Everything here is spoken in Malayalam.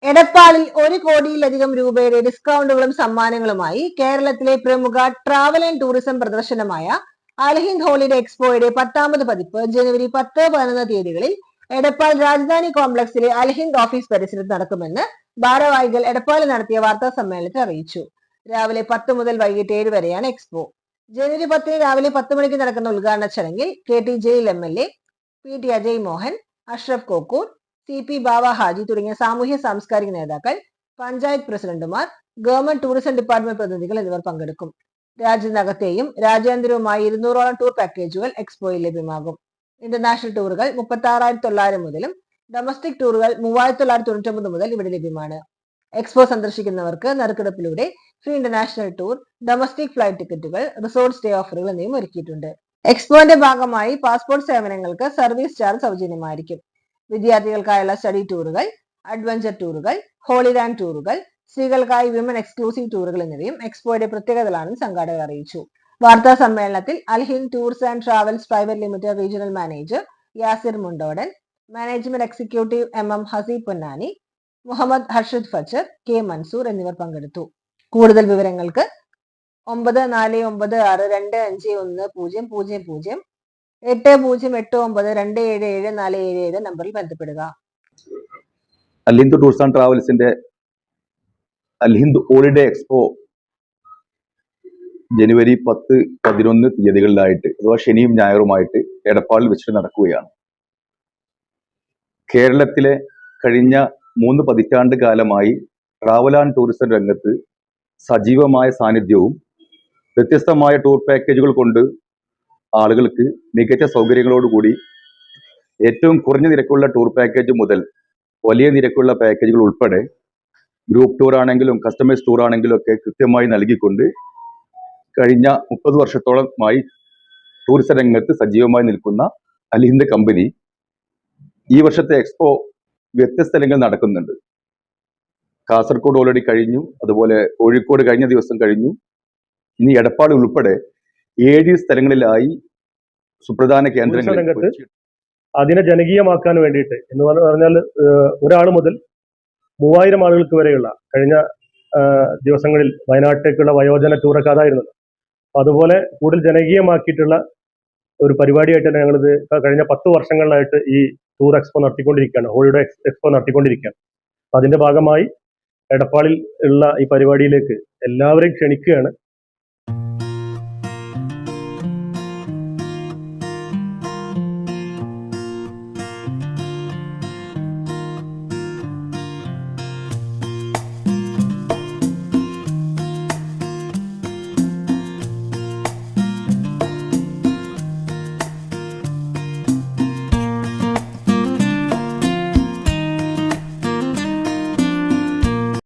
എടപ്പാളിൽ 1 കോടിയിലധികം രൂപയുടെ ഡിസ്കൗണ്ടുകളും സമ്മാനങ്ങളുമായി കേരളത്തിലെ പ്രമുഖ ട്രാവൽ ആൻഡ് ടൂറിസം പ്രദർശനമായ അൽഹിന്ദ് ഹോളിഡേ എക്സ്പോയുടെ 10ാമത് പതിപ്പ് ജനുവരി 10-11 തീയതികളിൽ എടപ്പാൾ രാജധാനി കോംപ്ലക്സിലെ അൽഹിന്ദ് ഓഫീസ് പരിസരത്ത് നടക്കുമെന്ന് ഭാരവാഹികൾ എടപ്പാളിൽ നടത്തിയ വാർത്താ സമ്മേളനത്തിൽ അറിയിച്ചു. രാവിലെ 10 മുതൽ വൈകിട്ട് 7 വരെയാണ് എക്സ്പോ. ജനുവരി 10 രാവിലെ 10 മണിക്ക് നടക്കുന്ന ഉദ്ഘാടന ചടങ്ങിൽ KT Jaleel MLA, PT Ajay Mohan, Ashraf Kokkur, CP ബാവ ഹാജി തുടങ്ങിയ സാമൂഹ്യ സാംസ്കാരിക നേതാക്കൾ, പഞ്ചായത്ത് പ്രസിഡന്റുമാർ, ഗവൺമെന്റ് ടൂറിസം ഡിപ്പാർട്ട്മെന്റ് പ്രതിനിധികൾ എന്നിവർ പങ്കെടുക്കും. രാജ്യത്തിനകത്തെയും രാജ്യാന്തരവുമായി 200ഓളം ടൂർ പാക്കേജുകൾ എക്സ്പോയിൽ ലഭ്യമാകും. ഇന്റർനാഷണൽ ടൂറുകൾ 36,900 മുതലും ഡൊമസ്റ്റിക് ടൂറുകൾ 3,999 മുതൽ ഇവിടെ ലഭ്യമാണ്. എക്സ്പോ സന്ദർശിക്കുന്നവർക്ക് നറുക്കെടുപ്പിലൂടെ free international tour, domestic flight ടിക്കറ്റുകൾ, റിസോർട്ട് സ്റ്റേ ഓഫറുകൾ എന്നിവയും ഒരുക്കിയിട്ടുണ്ട്. എക്സ്പോന്റെ ഭാഗമായി പാസ്പോർട്ട് സേവനങ്ങൾക്ക് സർവീസ് ചാർജ് സൗജന്യമായിരിക്കും. വിദ്യാർത്ഥികൾക്കായുള്ള സ്റ്റഡി ടൂറുകൾ, അഡ്വഞ്ചർ ടൂറുകൾ, ഹോളിലാൻഡ് ടൂറുകൾ, സ്ത്രീകൾക്കായി വിമൻ എക്സ്ക്ലൂസീവ് ടൂറുകൾ എന്നിവയും എക്സ്പോയുടെ പ്രത്യേകതകളാണെന്ന് സംഘാടകർ അറിയിച്ചു. വാർത്താ സമ്മേളനത്തിൽ Alhind tours and travels private limited regional manager Yasir Mundodan, management executive MM Haseeb Ponnani, Muhammad Harshad Fachar, K Mansoor എന്നിവർ പങ്കെടുത്തു. കൂടുതൽ വിവരങ്ങൾക്ക് 9496251000 8089277477 നമ്പറിൽ ബന്ധപ്പെടുക. Alhind tours and ട്രാവൽസിന്റെ Alhind holiday expo ജനുവരി 10-11 തീയതികളിലായിട്ട് അഥവാ ശനിയും ഞായറുമായിട്ട് എടപ്പാളിൽ വെച്ചിട്ട് നടക്കുകയാണ്. കേരളത്തിലെ കഴിഞ്ഞ 3 പതിറ്റാണ്ട് കാലമായി ട്രാവൽ ആൻഡ് ടൂറിസം രംഗത്ത് സജീവമായ സാന്നിധ്യവും വ്യത്യസ്തമായ ടൂർ പാക്കേജുകൾ കൊണ്ട് ആളുകൾക്ക് മികച്ച സൗകര്യങ്ങളോടുകൂടി ഏറ്റവും കുറഞ്ഞ നിരക്കുള്ള ടൂർ പാക്കേജ് മുതൽ വലിയ നിരക്കുള്ള പാക്കേജുകൾ ഉൾപ്പെടെ ഗ്രൂപ്പ് ടൂർ ആണെങ്കിലും കസ്റ്റമൈസ് ടൂർ ആണെങ്കിലും ഒക്കെ കൃത്യമായി നൽകിക്കൊണ്ട് കഴിഞ്ഞ 30 വർഷത്തോളമായി ടൂറിസം രംഗത്ത് സജീവമായി നിൽക്കുന്ന അൽഹിന്ദ് കമ്പനി ഈ വർഷത്തെ എക്സ്പോ വ്യത്യസ്ത സ്ഥലങ്ങളിൽ നടക്കുന്നുണ്ട്. കാസർഗോഡ് ഓൾറെഡി കഴിഞ്ഞു, അതുപോലെ കോഴിക്കോട് കഴിഞ്ഞ ദിവസം കഴിഞ്ഞു. ഇനി എടപ്പാൾ ഉൾപ്പെടെ 7 സ്ഥലങ്ങളിലായി സുപ്രധാന കേന്ദ്രങ്ങൾ അതിനെ ജനകീയമാക്കാൻ വേണ്ടിയിട്ട് എന്ന് പറഞ്ഞാൽ ഒരാൾ മുതൽ 3000 ആളുകൾക്ക് വരെയുള്ള കഴിഞ്ഞ ദിവസങ്ങളിൽ വയനാട്ടിലേക്കുള്ള വയോജന ടൂറൊക്കെ അതായിരുന്നത്. അപ്പൊ അതുപോലെ കൂടുതൽ ജനകീയമാക്കിയിട്ടുള്ള ഒരു പരിപാടിയായിട്ട് തന്നെ ഞങ്ങളിത് കഴിഞ്ഞ 10 വർഷങ്ങളിലായിട്ട് ഈ ടൂർ എക്സ്പോ നടത്തിക്കൊണ്ടിരിക്കുകയാണ്, ഹോളിഡേ എക്സ്പോ നടത്തിക്കൊണ്ടിരിക്കുകയാണ്. അപ്പൊ അതിന്റെ ഭാഗമായി എടപ്പാളിൽ ഉള്ള ഈ പരിപാടിയിലേക്ക് എല്ലാവരെയും ക്ഷണിക്കുകയാണ്.